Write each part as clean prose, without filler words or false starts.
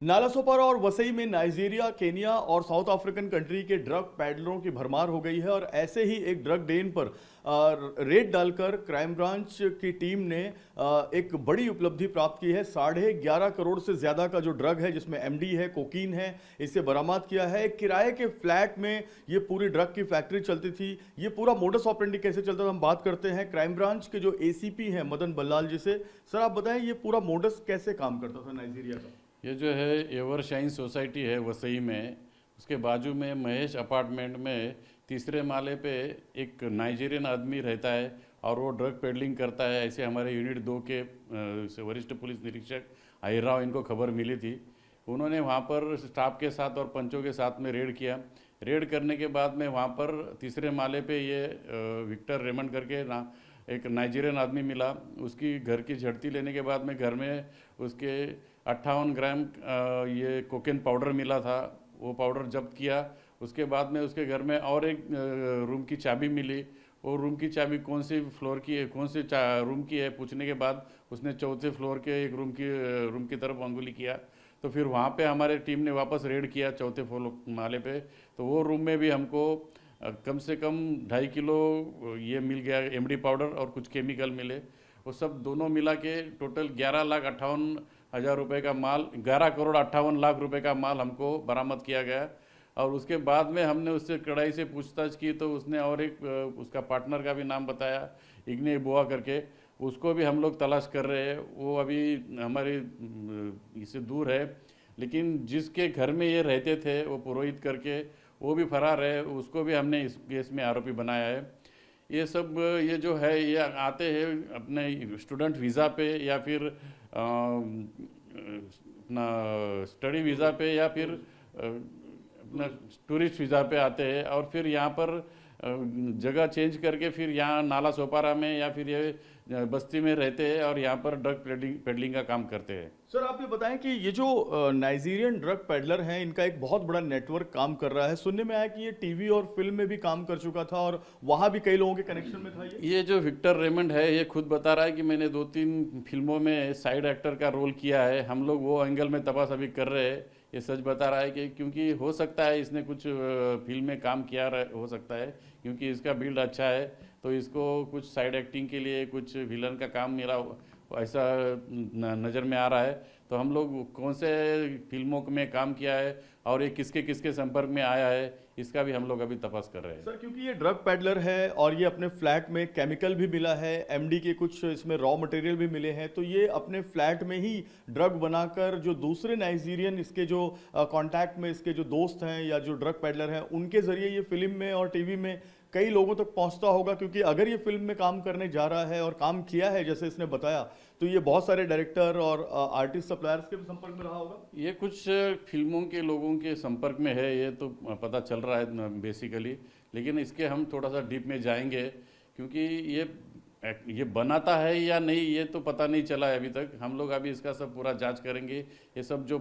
नालासोपारा और वसई में Nigeria, Kenya और साउथ अफ्रीकन कंट्री के ड्रग पैडलरों की भरमार हो गई है और ऐसे ही एक ड्रग डेन पर रेड डालकर क्राइम ब्रांच की टीम ने एक बड़ी उपलब्धि प्राप्त की है। 11.5 करोड़ से ज्यादा का जो ड्रग है, जिसमें एमडी है, कोकीन है, इसे बरामद किया है। एक किराए के फ्लैट में ये पूरी ड्रग की फैक्ट्री चलती थी। ये पूरा मोडस ऑपरेंडी कैसे चलता था, हम बात करते हैं क्राइम ब्रांच के जो एसीपी हैं मदन बल्लाल जी से। सर, आप बताएं ये पूरा मोडस कैसे काम करता था नाइजीरिया का। ये जो है एवरशाइन सोसाइटी है वसई में, उसके बाजू में महेश अपार्टमेंट में तीसरे माले पे एक नाइजीरियन आदमी रहता है और वो ड्रग पेडलिंग करता है। ऐसे हमारे यूनिट 2 के वरिष्ठ पुलिस निरीक्षक आहिर राव इनको खबर मिली थी। उन्होंने वहाँ पर स्टाफ के साथ और पंचों के साथ में रेड किया। रेड करने के बाद में वहाँ पर तीसरे माले पे ये विक्टर रेमंड करके ना एक नाइजीरियन आदमी मिला। उसकी घर की झड़ती लेने के बाद में घर में उसके 58 ग्राम ये कोकेन पाउडर मिला था। वो पाउडर जब्त किया। उसके बाद में उसके घर में और एक रूम की चाबी मिली। वो रूम की चाबी कौन सी फ्लोर की है, कौन से रूम की है पूछने के बाद उसने चौथे फ्लोर के एक रूम की तरफ अंगुली किया। तो फिर वहाँ पे हमारे टीम ने वापस रेड किया चौथे फ्लोर माले पे। तो वो रूम में भी हमको कम से कम 2.5 किलो ये मिल गया एमडी पाउडर और कुछ केमिकल मिले। वो सब दोनों मिला के टोटल 11,58,000 रुपये का माल, 11,58,00,000 रुपये का माल हमको बरामद किया गया। और उसके बाद में हमने उससे कड़ाई से पूछताछ की तो उसने और एक उसका पार्टनर का भी नाम बताया, इग्ने बुआ करके। उसको भी हम लोग तलाश कर रहे हैं। वो अभी हमारे इससे दूर है, लेकिन जिसके घर में ये रहते थे वो पुरोहित करके, वो भी फरार है। उसको भी हमने इस केस में आरोपी बनाया है। ये सब ये जो है ये आते हैं अपने स्टूडेंट वीज़ा पे या फिर अपना स्टडी वीज़ा पे या फिर अपना टूरिस्ट वीज़ा पे आते हैं और फिर यहाँ पर जगह चेंज करके फिर यहाँ नाला सोपारा में या फिर ये बस्ती में रहते हैं और यहाँ पर ड्रग पेडलिंग का काम करते हैं। सर, आप ये बताएं कि ये जो नाइजीरियन ड्रग पेडलर हैं, इनका एक बहुत बड़ा नेटवर्क काम कर रहा है। सुनने में आया कि ये टीवी और फिल्म में भी काम कर चुका था और वहां भी कई लोगों के कनेक्शन में था। ये जो विक्टर रेमंड है ये खुद बता रहा है कि मैंने 2-3 फिल्मों में साइड एक्टर का रोल किया है। हम लोग वो एंगल में तपास अभी कर रहे हैं। ये सच बता रहा है कि क्योंकि हो सकता है इसने कुछ फिल्म में काम किया हो सकता है, क्योंकि इसका बिल्ड अच्छा है। तो इसको कुछ साइड एक्टिंग के लिए कुछ विलन का काम मिला ऐसा नज़र में आ रहा है। तो हम लोग कौन से फिल्मों में काम किया है और ये किसके किसके संपर्क में आया है, इसका भी हम लोग अभी तपास कर रहे हैं। सर, क्योंकि ये ड्रग पैडलर है और ये अपने फ्लैट में केमिकल भी मिला है, एमडी के कुछ इसमें रॉ मटेरियल भी मिले हैं, तो ये अपने फ्लैट में ही ड्रग बनाकर जो दूसरे नाइजीरियन इसके जो कांटेक्ट में इसके जो दोस्त हैं या जो ड्रग पैडलर हैं, उनके जरिए ये फिल्म में और टीवी में कई लोगों तक पहुंचता होगा। क्योंकि अगर ये फिल्म में काम करने जा रहा है और काम किया है जैसे इसने बताया, तो ये बहुत सारे डायरेक्टर और आर्टिस्ट सप्लायर्स के भी संपर्क में रहा होगा। ये कुछ फिल्मों के लोगों के संपर्क में है, ये तो पता चल रहा है बेसिकली। लेकिन इसके हम थोड़ा सा डीप में जाएंगे, क्योंकि ये बनाता है या नहीं ये तो पता नहीं चला है अभी तक। हम लोग अभी इसका सब पूरा जांच करेंगे। ये सब जो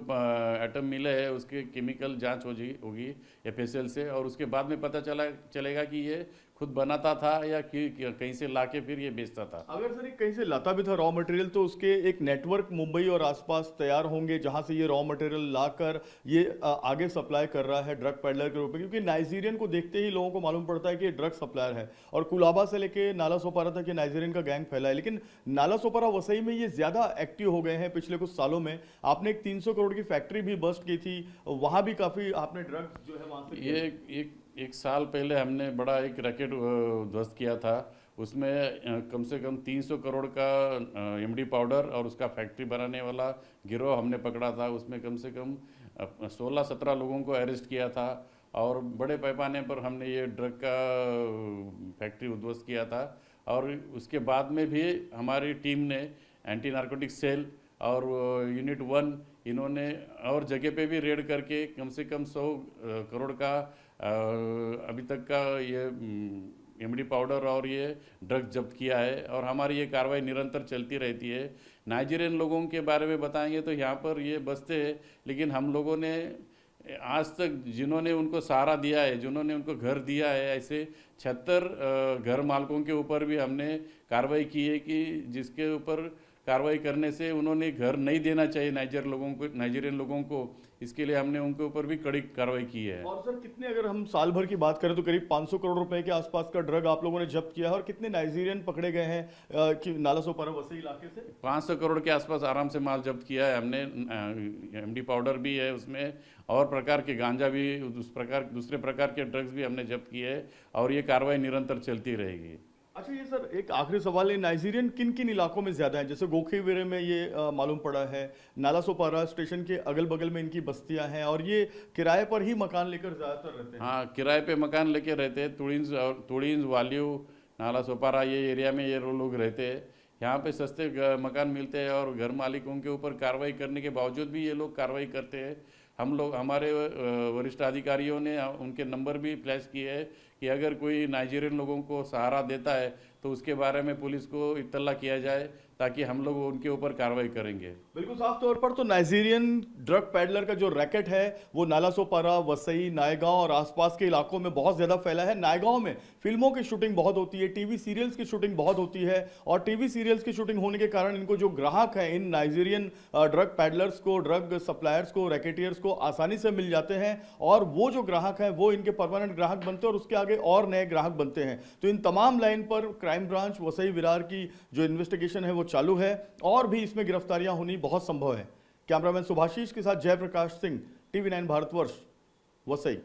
एटम मिले हैं उसके केमिकल जांच होगी एफएसएल से, और उसके बाद में पता चलेगा कि ये खुद बनाता था या कि कहीं से लाके फिर ये बेचता था। अगर सर ये कहीं से लाता भी था रॉ मटेरियल, तो उसके एक नेटवर्क मुंबई और आसपास तैयार होंगे जहां से ये रॉ मटेरियल लाकर ये आगे सप्लाई कर रहा है ड्रग पैडलर के रूप में। क्योंकि नाइजीरियन को देखते ही लोगों को मालूम पड़ता है कि ये ड्रग सप्लायर है और कुलाबा से लेके नाला सोपारा तक ये नाइजीरियन का गैंग फैला है। लेकिन नाला सोपारा वसई में ये ज्यादा एक्टिव हो गए हैं पिछले कुछ सालों में। आपने एक 300 करोड़ की फैक्ट्री भी बस्ट की थी, वहां भी काफी आपने ड्रग्स जो है वहां से ये एक साल पहले हमने बड़ा एक रैकेट ध्वस्त किया था। उसमें कम से कम 300 करोड़ का एमडी पाउडर और उसका फैक्ट्री बनाने वाला गिरोह हमने पकड़ा था। उसमें कम से कम 16-17 लोगों को अरेस्ट किया था और बड़े पैमाने पर हमने ये ड्रग का फैक्ट्री उद्ध्वस्त किया था। और उसके बाद में भी हमारी टीम ने एंटी नारकोटिक सेल और यूनिट 1 इन्होंने और जगह पे भी रेड करके कम से कम 100 करोड़ का अभी तक का ये एमडी पाउडर और ये ड्रग जब्त किया है। और हमारी ये कार्रवाई निरंतर चलती रहती है। नाइजीरियन लोगों के बारे में बताएंगे तो यहाँ पर ये बसते हैं, लेकिन हम लोगों ने आज तक जिन्होंने उनको सहारा दिया है, जिन्होंने उनको घर दिया है, ऐसे 76 घर मालकों के ऊपर भी हमने कार्रवाई की है कि जिसके ऊपर कार्रवाई करने से उन्होंने घर नहीं देना चाहिए नाइजीरियन लोगों को, इसके लिए हमने उनके ऊपर भी कड़ी कार्रवाई की है। और सर कितने, अगर हम साल भर की बात करें तो करीब 500 करोड़ रुपए के आसपास का ड्रग आप लोगों ने जब्त किया है, और कितने नाइजीरियन पकड़े गए हैं कि नाला सोपारा वसई इलाके से? 500 करोड़ के आसपास आराम से माल जब्त किया है हमने। एमडी पाउडर भी है उसमें, और प्रकार के गांजा भी, दूसरे प्रकार के ड्रग्स भी हमने जब्त किए है, और ये कार्रवाई निरंतर चलती रहेगी। अच्छा, ये सर एक आखिरी सवाल है, नाइजीरियन किन किन इलाकों में ज्यादा है? जैसे गोखीवेरे में ये मालूम पड़ा है, नाला सोपारा स्टेशन के अगल बगल में इनकी बस्तियां हैं, और ये किराए पर ही मकान लेकर ज्यादातर रहते हैं। हाँ, किराए पे मकान लेके रहते हैं। तुड़ींज वालियो, नाला सोपारा, ये एरिया में ये लोग रहते हैं। यहाँ पे सस्ते मकान मिलते हैं, और घर मालिकों के ऊपर कार्रवाई करने के बावजूद भी ये लोग कार्रवाई करते हैं। हमारे वरिष्ठ अधिकारियों ने उनके नंबर भी फ्लैश किए हैं कि अगर कोई नाइजीरियन लोगों को सहारा देता है तो उसके बारे में पुलिस को इत्तला किया जाए, ताकि हम लोग उनके ऊपर कार्रवाई करेंगे। बिल्कुल साफ तौर पर तो नाइजीरियन ड्रग पैडलर का जो रैकेट है वो नाला सोपारा, वसई, नायगांव और आसपास के इलाकों में बहुत ज्यादा फैला है। नायगांव में फिल्मों की शूटिंग बहुत होती है, टीवी सीरियल्स की शूटिंग बहुत होती है, और टीवी सीरियल्स की शूटिंग होने के कारण इनको जो ग्राहक हैं, इन नाइजीरियन ड्रग पैडलर्स को, ड्रग सप्लायर्स को, रैकेटियर्स को आसानी से मिल जाते हैं, और वो जो ग्राहक हैं वो इनके परमानेंट ग्राहक बनते हैं, और उसके आगे और नए ग्राहक बनते हैं। तो इन तमाम लाइन पर क्राइम ब्रांच वसई विरार की जो इन्वेस्टिगेशन है वो चालू है, और भी इसमें गिरफ्तारियां होनी बहुत संभव है। कैमरामैन सुभाषीष के साथ जयप्रकाश सिंह, TV9 भारतवर्ष, वसई।